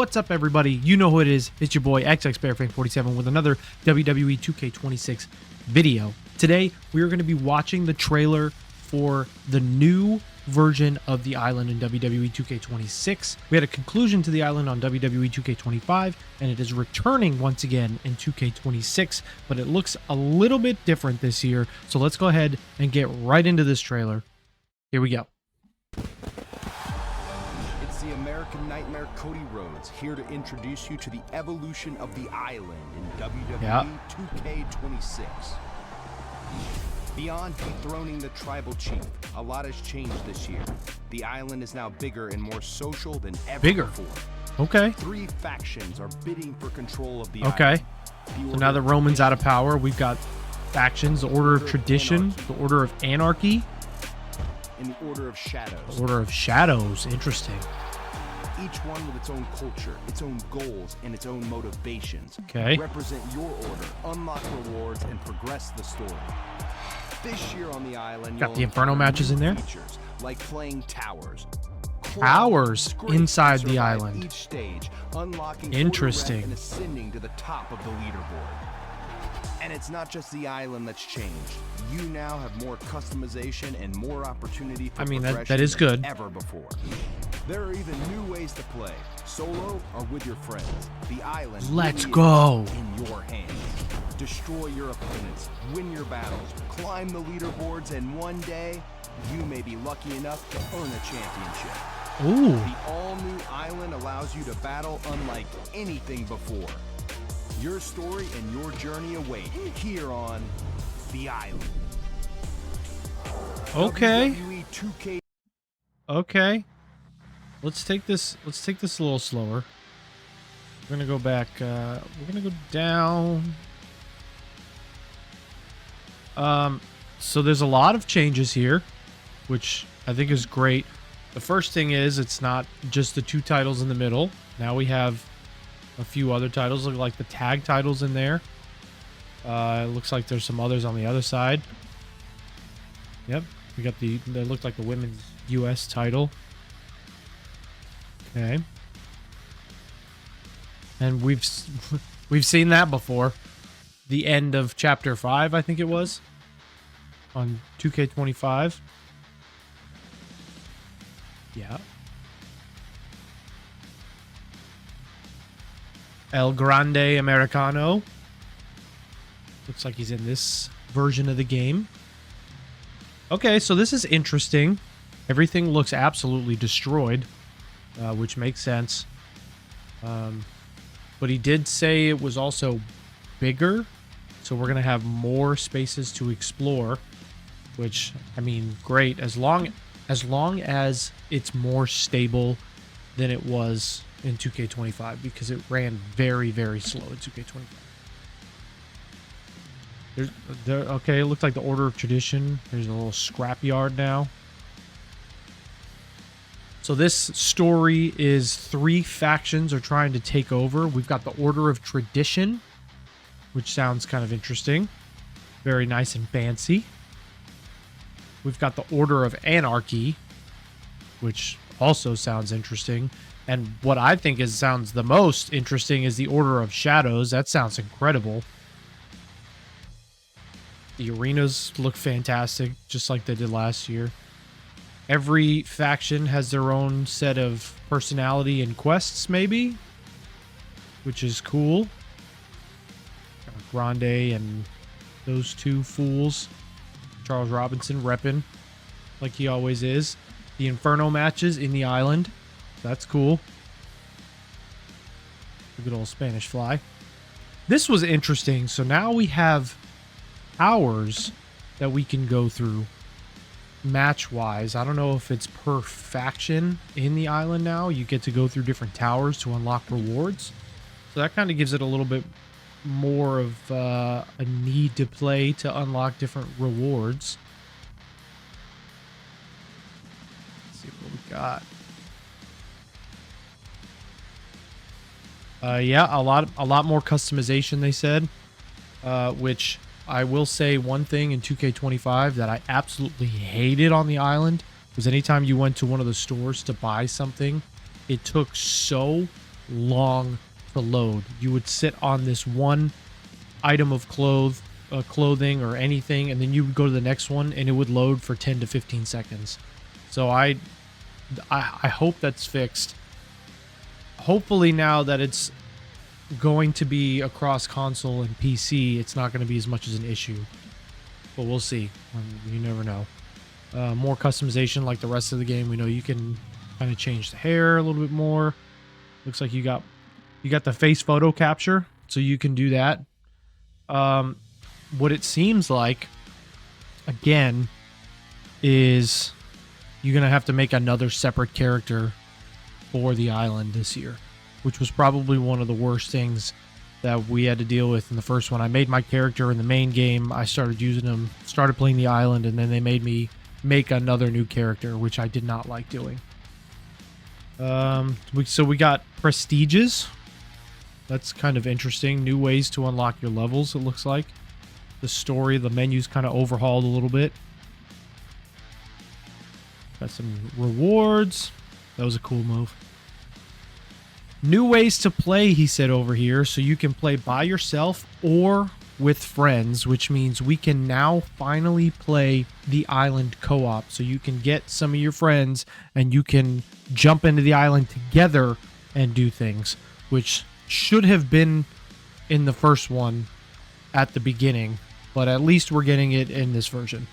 What's up, everybody? You know who it is. It's your boy XXBearFan47 with another WWE 2K26 video. Today, we are going to be watching the trailer for the new version of the island in WWE 2K26. We had a conclusion to the island on WWE 2K25, and it is returning once again in 2K26, but it looks a little bit different this year. So let's go ahead and get right into this trailer. Here we go. The American Nightmare Cody Rhodes here to introduce you to the evolution of the island in WWE 2K26. Beyond dethroning the tribal chief, a lot has changed this year. The island is now bigger and more social than ever before. Okay. 3 factions are bidding for control of the island. So now that Roman's out of power, we've got factions: the Order of Tradition, the Order of Anarchy, and the Order of Shadows. The Order of Shadows. Interesting. Each one with its own culture, its own goals, and its own motivations. Okay. Represent your order, unlock rewards, and progress the story. This year on the island, got the Inferno matches in there. Features like playing towers. Towers inside the island. Each stage, unlocking interesting and ascending to the top of the leaderboard. And it's not just the island that's changed. You now have more customization and more opportunity for that is good. Than ever before. There are even new ways to play, solo or with your friends. The island Let's go in your hands. Destroy your opponents, win your battles, climb the leaderboards, and one day you may be lucky enough to earn a championship. Ooh. The all-new island allows you to battle unlike anything before. Your story and your journey await here on the island. Okay. WWE 2K. Okay. Let's take this a little slower. We're gonna go back. We're gonna go down. So there's a lot of changes here, which I think is great. The first thing is it's not just the 2 titles in the middle. Now we have a few other titles, look like the tag titles in there. It looks like there's some others on the other side. Yep, we got that looked like the women's US title. Okay. And we've seen that before. The end of chapter 5, I think it was, on 2K25. Yeah. El Grande Americano. Looks like he's in this version of the game. Okay, so this is interesting. Everything looks absolutely destroyed, which makes sense. But he did say it was also bigger, so we're gonna have more spaces to explore, which, I mean, great, as long as it's more stable than it was in 2K25, because it ran very, very slow in 2K25. Okay, it looks like the Order of Tradition. There's a little scrapyard now. So this story is 3 factions are trying to take over. We've got the Order of Tradition, which sounds kind of interesting. Very nice and fancy. We've got the Order of Anarchy, which also sounds interesting. And what I think sounds the most interesting is the Order of Shadows. That sounds incredible. The arenas look fantastic, just like they did last year. Every faction has their own set of personality and quests, maybe, which is cool. Grande and those 2 fools. Charles Robinson repping like he always is. The Inferno matches in the island. That's cool. A good old Spanish fly. This was interesting. So now we have hours that we can go through match-wise. I don't know if it's per faction in the island now. You get to go through different towers to unlock rewards. So that kind of gives it a little bit more of a need to play to unlock different rewards. Let's see what we got. Yeah, a lot more customization, they said, which I will say one thing in 2K25 that I absolutely hated on the island was anytime you went to one of the stores to buy something, it took so long to load. You would sit on this one item of clothing or anything, and then you would go to the next one and it would load for 10 to 15 seconds. So I hope that's fixed. Hopefully now that it's going to be across console and PC, it's not going to be as much as an issue, but we'll see. You never know. More customization like the rest of the game. We know you can kind of change the hair a little bit more. Looks like you got the face photo capture, so you can do that. What it seems like, again, is you're going to have to make another separate character for the island this year, which was probably one of the worst things that we had to deal with in the first one. I made my character in the main game. I started using them, started playing the island, and then they made me make another new character, which I did not like doing. So we got prestiges. That's kind of interesting. New ways to unlock your levels, it looks like. The story, the menu's kind of overhauled a little bit. Got some rewards. That was a cool move. New ways to play, he said over here. So you can play by yourself or with friends, which means we can now finally play the island co-op. So you can get some of your friends and you can jump into the island together and do things, which should have been in the first one at the beginning, but at least we're getting it in this version.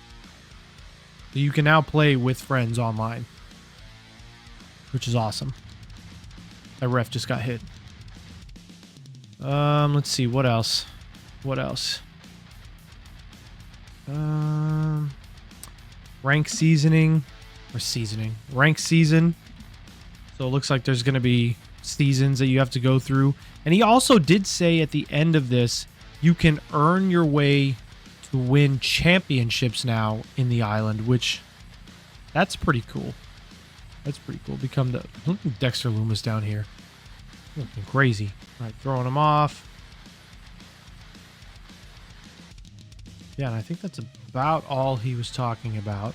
So you can now play with friends online, which is awesome. That ref just got hit. Let's see, what else? What else? Rank seasoning. Rank season. So it looks like there's going to be seasons that you have to go through. And he also did say at the end of this, you can earn your way to win championships now in the island, which that's pretty cool. That's pretty cool. Become the... Look at Dexter Loomis down here. Looking crazy. All right, throwing him off. Yeah, and I think that's about all he was talking about.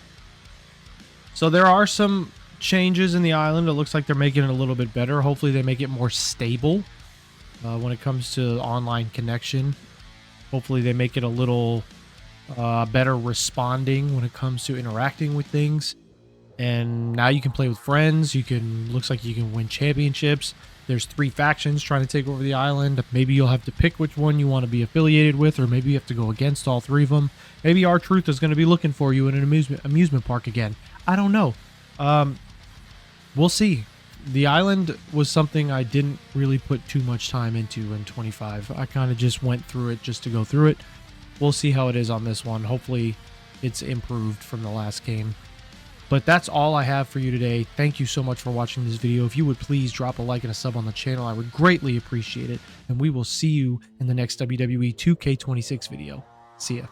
So there are some changes in the island. It looks like they're making it a little bit better. Hopefully they make it more stable when it comes to online connection. Hopefully they make it a little better responding when it comes to interacting with things. And now you can play with friends. Looks like you can win championships. There's 3 factions trying to take over the island. Maybe you'll have to pick which one you want to be affiliated with, or maybe you have to go against all 3 of them. Maybe R-Truth is going to be looking for you in an amusement park again. I don't know. We'll see. The island was something I didn't really put too much time into in 25. I kind of just went through it just to go through it. We'll see how it is on this one. Hopefully it's improved from the last game. But that's all I have for you today. Thank you so much for watching this video. If you would please drop a like and a sub on the channel, I would greatly appreciate it. And we will see you in the next WWE 2K26 video. See ya.